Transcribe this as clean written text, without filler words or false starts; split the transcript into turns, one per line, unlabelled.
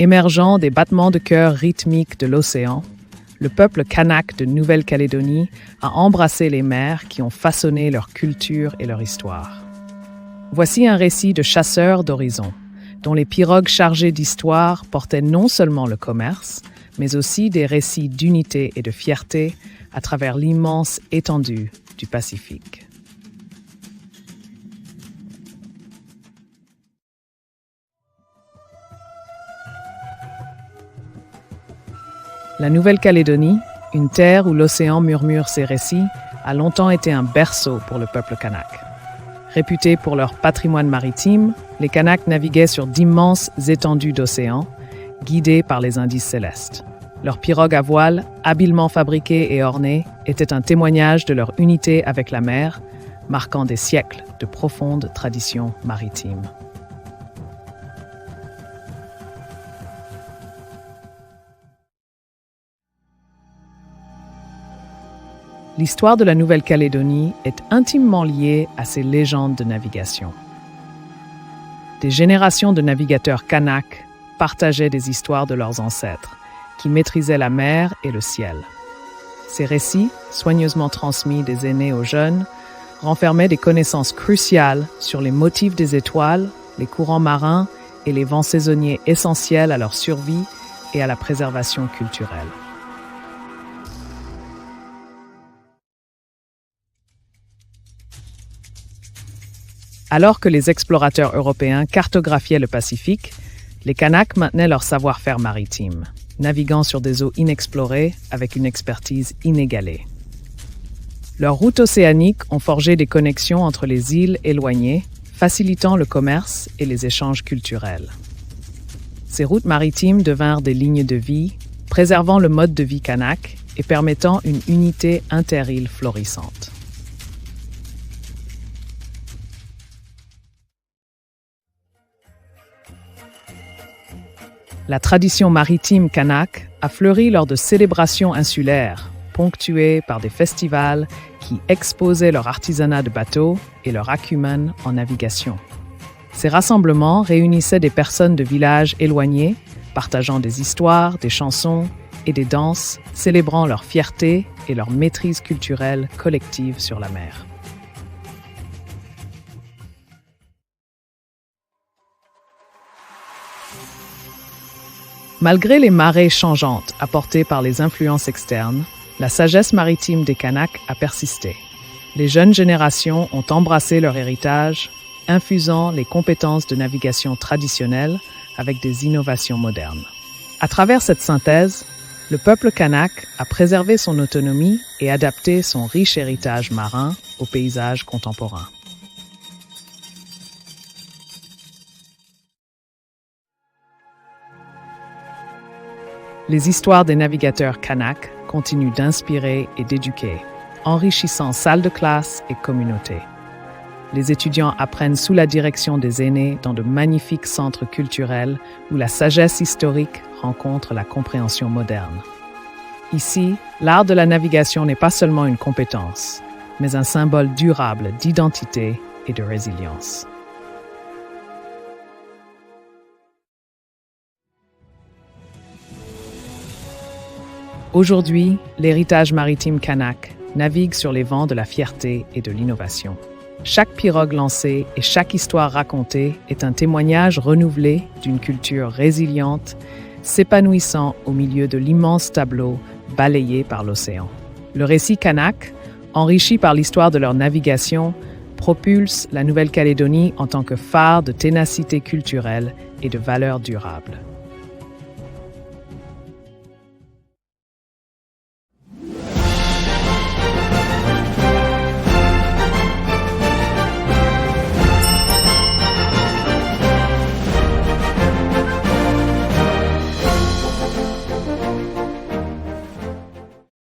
Émergeant des battements de cœur rythmiques de l'océan, le peuple kanak de Nouvelle-Calédonie a embrassé les mers qui ont façonné leur culture et leur histoire. Voici un récit de chasseurs d'horizons, dont les pirogues chargées d'histoire portaient non seulement le commerce, mais aussi des récits d'unité et de fierté à travers l'immense étendue du Pacifique. La Nouvelle-Calédonie, une terre où l'océan murmure ses récits, a longtemps été un berceau pour le peuple kanak. Réputés pour leur patrimoine maritime, les Kanaks naviguaient sur d'immenses étendues d'océan, guidés par les indices célestes. Leurs pirogues à voile, habilement fabriquées et ornées, étaient un témoignage de leur unité avec la mer, marquant des siècles de profondes traditions maritimes. L'histoire de la Nouvelle-Calédonie est intimement liée à ces légendes de navigation. Des générations de navigateurs kanaks partageaient des histoires de leurs ancêtres, qui maîtrisaient la mer et le ciel. Ces récits, soigneusement transmis des aînés aux jeunes, renfermaient des connaissances cruciales sur les motifs des étoiles, les courants marins et les vents saisonniers essentiels à leur survie et à la préservation culturelle. Alors que les explorateurs européens cartographiaient le Pacifique, les Kanaks maintenaient leur savoir-faire maritime, naviguant sur des eaux inexplorées avec une expertise inégalée. Leurs routes océaniques ont forgé des connexions entre les îles éloignées, facilitant le commerce et les échanges culturels. Ces routes maritimes devinrent des lignes de vie, préservant le mode de vie kanak et permettant une unité inter-îles florissante. La tradition maritime kanak a fleuri lors de célébrations insulaires, ponctuées par des festivals qui exposaient leur artisanat de bateau et leur acumen en navigation. Ces rassemblements réunissaient des personnes de villages éloignés, partageant des histoires, des chansons et des danses, célébrant leur fierté et leur maîtrise culturelle collective sur la mer. Malgré les marées changeantes apportées par les influences externes, la sagesse maritime des Kanaks a persisté. Les jeunes générations ont embrassé leur héritage, infusant les compétences de navigation traditionnelles avec des innovations modernes. À travers cette synthèse, le peuple kanak a préservé son autonomie et adapté son riche héritage marin au paysage contemporain. Les histoires des navigateurs kanaks continuent d'inspirer et d'éduquer, enrichissant salles de classe et communautés. Les étudiants apprennent sous la direction des aînés dans de magnifiques centres culturels où la sagesse historique rencontre la compréhension moderne. Ici, l'art de la navigation n'est pas seulement une compétence, mais un symbole durable d'identité et de résilience. Aujourd'hui, l'héritage maritime kanak navigue sur les vents de la fierté et de l'innovation. Chaque pirogue lancée et chaque histoire racontée est un témoignage renouvelé d'une culture résiliente, s'épanouissant au milieu de l'immense tableau balayé par l'océan. Le récit kanak, enrichi par l'histoire de leur navigation, propulse la Nouvelle-Calédonie en tant que phare de ténacité culturelle et de valeurs durables.